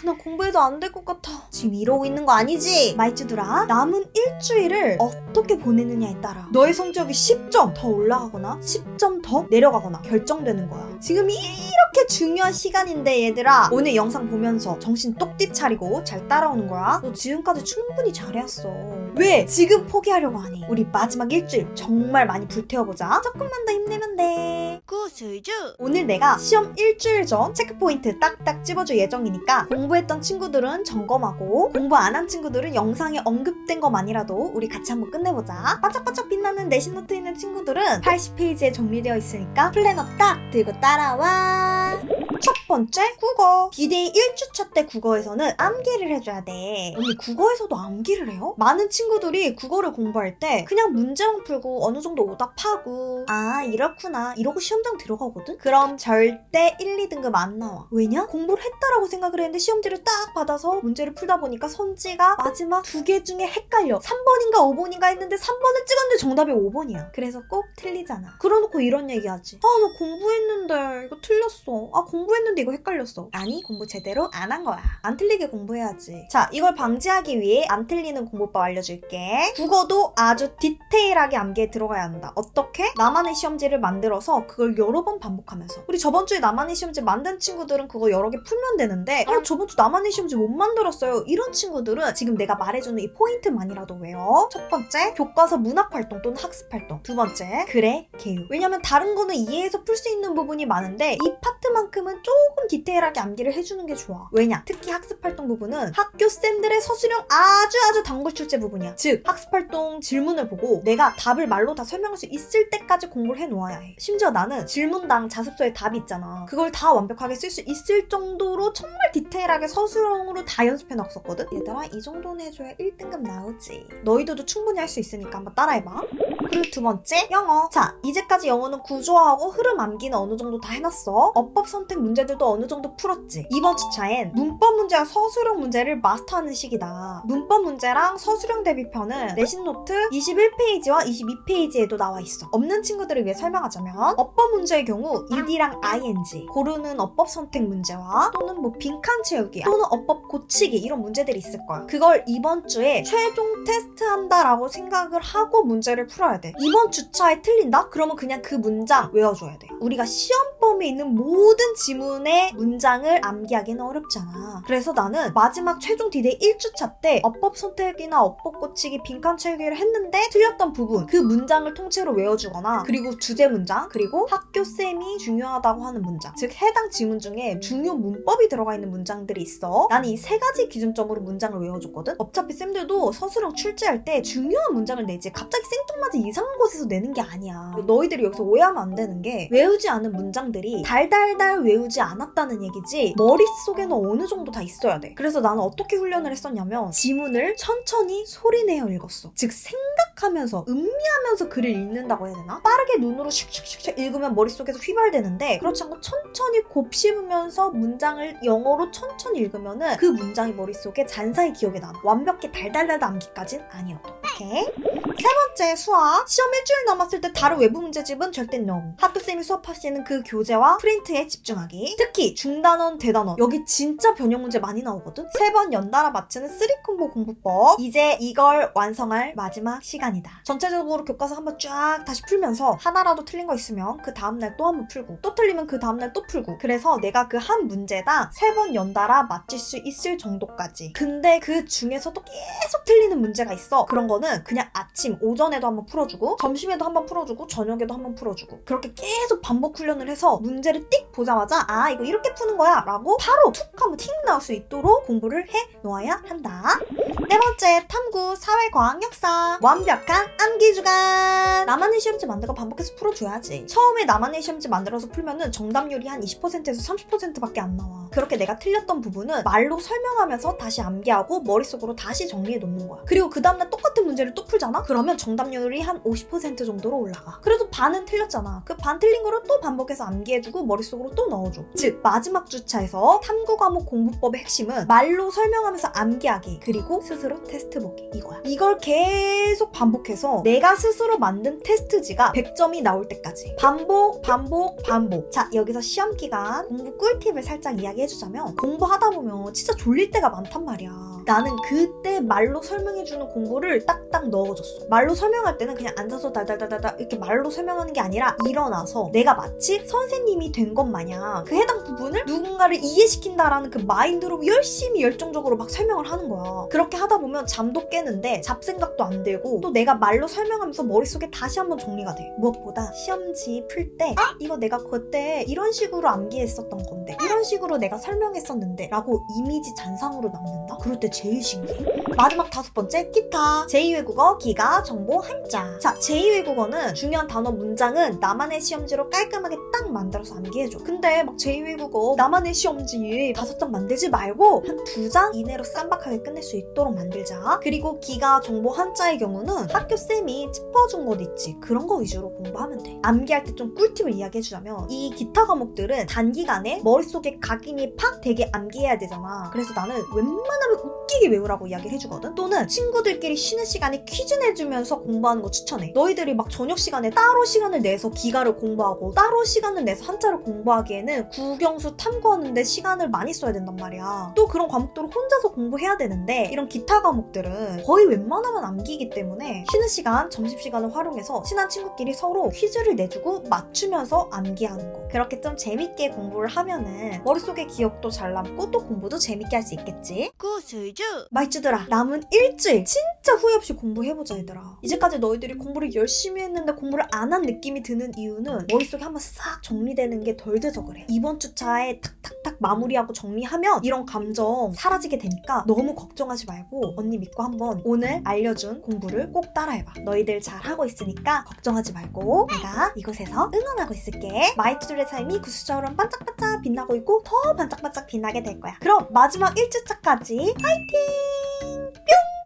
나 공부해도 안 될 것 같아. 지금 이러고 있는 거 아니지? 말주들아, 남은 일주일을 어떻게 보내느냐에 따라 너의 성적이 10점 더 올라가거나 10점 더 내려가거나 결정되는 거야. 지금 이렇게 중요한 시간인데 얘들아, 오늘 영상 보면서 정신 똑띠 차리고 잘 따라오는 거야. 너 지금까지 충분히 잘해왔어. 왜 지금 포기하려고 하니? 우리 마지막 일주일 정말 많이 불태워보자. 조금만 더 힘내면 돼. 구슬주! 오늘 내가 시험 일주일 전 체크포인트 딱딱 찝어줄 예정이니까 공부했던 친구들은 점검하고 공부 안 한 친구들은 영상에 언급된 것만이라도 우리 같이 한번 끝내보자. 반짝반짝 빛나는 내신 노트 있는 친구들은 80페이지에 정리되어 있으니까 플래너 딱 들고 따라와. 첫 번째, 국어. 비대위 1주차 때 국어에서는 암기를 해줘야 돼. 언니, 국어에서도 암기를 해요? 많은 친구들이 국어를 공부할 때 그냥 문제만 풀고 어느 정도 오답하고 아, 이렇구나 이러고 시험장 들어가거든? 그럼 절대 1, 2등급 안 나와. 왜냐? 공부를 했다라고 생각을 했는데 시험지를 딱 받아서 문제를 풀다 보니까 선지가 마지막 2개 중에 헷갈려. 3번인가 5번인가 했는데 3번을 찍었는데 정답이 5번이야. 그래서 꼭 틀리잖아. 그러놓고 이런 얘기하지. 나 공부했는데 이거 틀렸어. 공부했는데 이거 헷갈렸어. 아니, 공부 제대로 안 한 거야. 안 틀리게 공부해야지. 자, 이걸 방지하기 위해 안 틀리는 공부법 알려줄게. 국어도 아주 디테일하게 암기에 들어가야 한다. 어떻게? 나만의 시험지를 만들어서 그걸 여러 번 반복하면서. 우리 저번 주에 나만의 시험지 만든 친구들은 그거 여러 개 풀면 되는데 저번 주 나만의 시험지 못 만들었어요. 이런 친구들은 지금 내가 말해주는 이 포인트만이라도 외워. 첫 번째, 교과서 문학활동 또는 학습활동. 두 번째, 글의 개요. 왜냐면 다른 거는 이해해서 풀 수 있는 부분이 많은데 이 파트만큼은 조금 디테일하게 암기를 해주는 게 좋아. 왜냐? 특히 학습활동 부분은 학교 쌤들의 서술형 아주 단골 출제 부분이야. 즉, 학습활동 질문을 보고 내가 답을 말로 다 설명할 수 있을 때까지 공부를 해놓아야 해. 심지어 나는 질문당 자습서에 답이 있잖아. 그걸 다 완벽하게 쓸 수 있을 정도로 정말 디테일하게 서술형으로 다 연습해놨었거든? 얘들아, 이 정도는 해줘야 1등급 나오지. 너희들도 충분히 할 수 있으니까 한번 따라해봐. 그리고 두 번째, 영어. 자, 이제까지 영어는 구조화하고 흐름 암기는 어느 정도 다 해놨어. 어법 선택 문제들도 어느 정도 풀었지. 이번 주차엔 문법 문제와 서술형 문제를 마스터하는 시기다. 문법 문제랑 서술형 대비편은 내신 노트 21페이지와 22페이지에도 나와 있어. 없는 친구들을 위해 설명하자면 어법 문제의 경우 ed랑 ing 고르는 어법 선택 문제와 또는 빈칸 채우기 또는 어법 고치기 이런 문제들이 있을 거야. 그걸 이번 주에 최종 테스트한다라고 생각을 하고 문제를 풀어야 돼. 이번 주차에 틀린다? 그러면 그냥 그 문장 외워줘야 돼. 우리가 시험 범위에 있는 모든 지문의 문장을 암기하기는 어렵잖아. 그래서 나는 마지막 최종 디데이 1주차 때 어법 선택이나 어법 고치기, 빈칸 채우기를 했는데 틀렸던 부분 그 문장을 통째로 외워주거나 그리고 주제 문장 그리고 학교쌤이 중요하다고 하는 문장 즉 해당 지문 중에 중요 문법이 들어가 있는 문장들이 있어. 나는 이 세 가지 기준점으로 문장을 외워줬거든. 어차피 쌤들도 서술형 출제할 때 중요한 문장을 내지 갑자기 생뚱맞은 이상한 곳에서 내는 게 아니야. 너희들이 여기서 오해하면 안 되는 게 외우지 않은 문장들이 달달달 외우지 않았다는 얘기지 머릿속에는 어느 정도 다 있어야 돼. 그래서 나는 어떻게 훈련을 했었냐면 지문을 천천히 소리내어 읽었어. 즉 생각하면서 음미하면서 글을 읽는다고 해야 되나? 빠르게 눈으로 슉슉슉슉 읽으면 머릿속에서 휘발되는데 그렇지 않고 천천히 곱씹으면서 문장을 영어로 천천히 읽으면은 그 문장이 머릿속에 잔상이 기억에 남아. 완벽히 달달달 암기까진 아니어도. 오케이? 세 번째, 수학. 시험 일주일 남았을 때 다른 외부 문제집은 절대 NO. 학교쌤이 수업하시는 그 교재와 프린트에 집중하기. 특히 중단원, 대단원. 여기 진짜 변형 문제 많이 나오거든? 3번 연달아 맞추는 3콤보 공부법. 이제 이걸 완성할 마지막 시간이다. 전체적으로 교과서 한번 쫙 다시 풀면서 하나라도 틀린 거 있으면 그 다음날 또 한번 풀고 또 틀리면 그 다음날 또 풀고 그래서 내가 그 한 문제당 3번 연달아 맞출 수 있을 정도까지. 근데 그 중에서도 계속 틀리는 문제가 있어. 그런 거는 그냥 아침, 오전에도 한번 풀어주고 점심에도 한번 풀어주고 저녁에도 한번 풀어주고 그렇게 계속 반복 훈련을 해서 문제를 띡 보자마자 아, 이거 이렇게 푸는 거야 라고 바로 툭 하면 팅 나올 수 있도록 공부를 해 놓아야 한다. 네 번째, 탐구, 사회과학, 역사. 완벽한 암기 주간. 나만의 시험지 만들고 반복해서 풀어줘야지. 처음에 나만의 시험지 만들어서 풀면은 정답률이 한 20%에서 30%밖에 안 나와. 그렇게 내가 틀렸던 부분은 말로 설명하면서 다시 암기하고 머릿속으로 다시 정리해 놓는 거야. 그리고 그 다음날 똑같은 문제를 또 풀잖아? 그러면 정답률이 한 50% 정도로 올라가. 그래도 반은 틀렸잖아. 그 반 틀린 거를 또 반복해서 암기해주고 머릿속으로 또 넣어줘. 즉 마지막 주차에서 탐구 과목 공부법의 핵심은 말로 설명하면서 암기하기 그리고 스스로 테스트 보기 이거야. 이걸 계속 반복해서 내가 스스로 만든 테스트지가 100점이 나올 때까지 반복. 자, 여기서 시험 기간 공부 꿀팁을 살짝 이야기 이야기해주자면 공부하다 보면 진짜 졸릴 때가 많단 말이야. 나는 그때 말로 설명해주는 공부를 딱딱 넣어줬어. 말로 설명할 때는 그냥 앉아서 달달달달 이렇게 말로 설명하는 게 아니라 일어나서 내가 마치 선생님이 된 것 마냥 그 해당 부분을 누군가를 이해시킨다라는 그 마인드로 열심히 열정적으로 막 설명을 하는 거야. 그렇게 하다 보면 잠도 깨는데 잡생각도 안 들고 또 내가 말로 설명하면서 머릿속에 다시 한번 정리가 돼. 무엇보다 시험지 풀 때 이거 내가 그때 이런 식으로 암기했었던 건데 이런 식으로 내가 설명했었는데 라고 이미지 잔상으로 남는다? 그럴 때 제일 신기해. 마지막 5번째, 기타. 제2외국어, 기가, 정보, 한자. 자, 제2외국어는 중요한 단어 문장은 나만의 시험지로 깔끔하게 딱 만들어서 암기해줘. 근데 막 제2외국어 나만의 시험지 5장 만들지 말고 한 2장 이내로 쌈박하게 끝낼 수 있도록 만들자. 그리고 기가, 정보, 한자의 경우는 학교 쌤이 짚어준 것 있지. 그런 거 위주로 공부하면 돼. 암기할 때 좀 꿀팁을 이야기해주자면 이 기타 과목들은 단기간에 머릿속에 각인이 팍 되게 암기해야 되잖아. 그래서 나는 웬만하면 웃기게 외우라고 이야기를 해주거든. 또는 친구들끼리 쉬는 시간에 퀴즈 내주면서 공부하는 거 추천해. 너희들이 막 저녁 시간에 따로 시간을 내서 기가를 공부하고 따로 시간을 내서 한자를 공부하기에는 국영수 탐구하는데 시간을 많이 써야 된단 말이야. 또 그런 과목들을 혼자서 공부해야 되는데 이런 기타 과목들은 거의 웬만하면 암기이기 때문에 쉬는 시간, 점심시간을 활용해서 친한 친구끼리 서로 퀴즈를 내주고 맞추면서 암기하는 거. 그렇게 좀 재밌게 공부를 하면은 머릿속에 기억도 잘 남고 또 공부도 재밌게 할 수 있겠지. 구슬주 말주들아, 남은 일주일 진짜 후회 없이 공부해보자 얘들아. 이제까지 너희들이 공부를 열심히 했는데 공부를 안 한 느낌이 드는 이유는 머릿속에 한번 싹 정리되는 게 덜 돼서 그래. 이번 주차에 탁탁탁 마무리하고 정리하면 이런 감정 사라지게 되니까 너무 걱정하지 말고 언니 믿고 한번 오늘 알려준 공부를 꼭 따라해봐. 너희들 잘하고 있으니까 걱정하지 말고 내가 이곳에서 응원하고 있을게. 마이투들의 삶이 구슬처럼 반짝반짝 빛나고 있고 더 반짝반짝 빛나게 될 거야. 그럼 마지막 1주차까지 화이팅!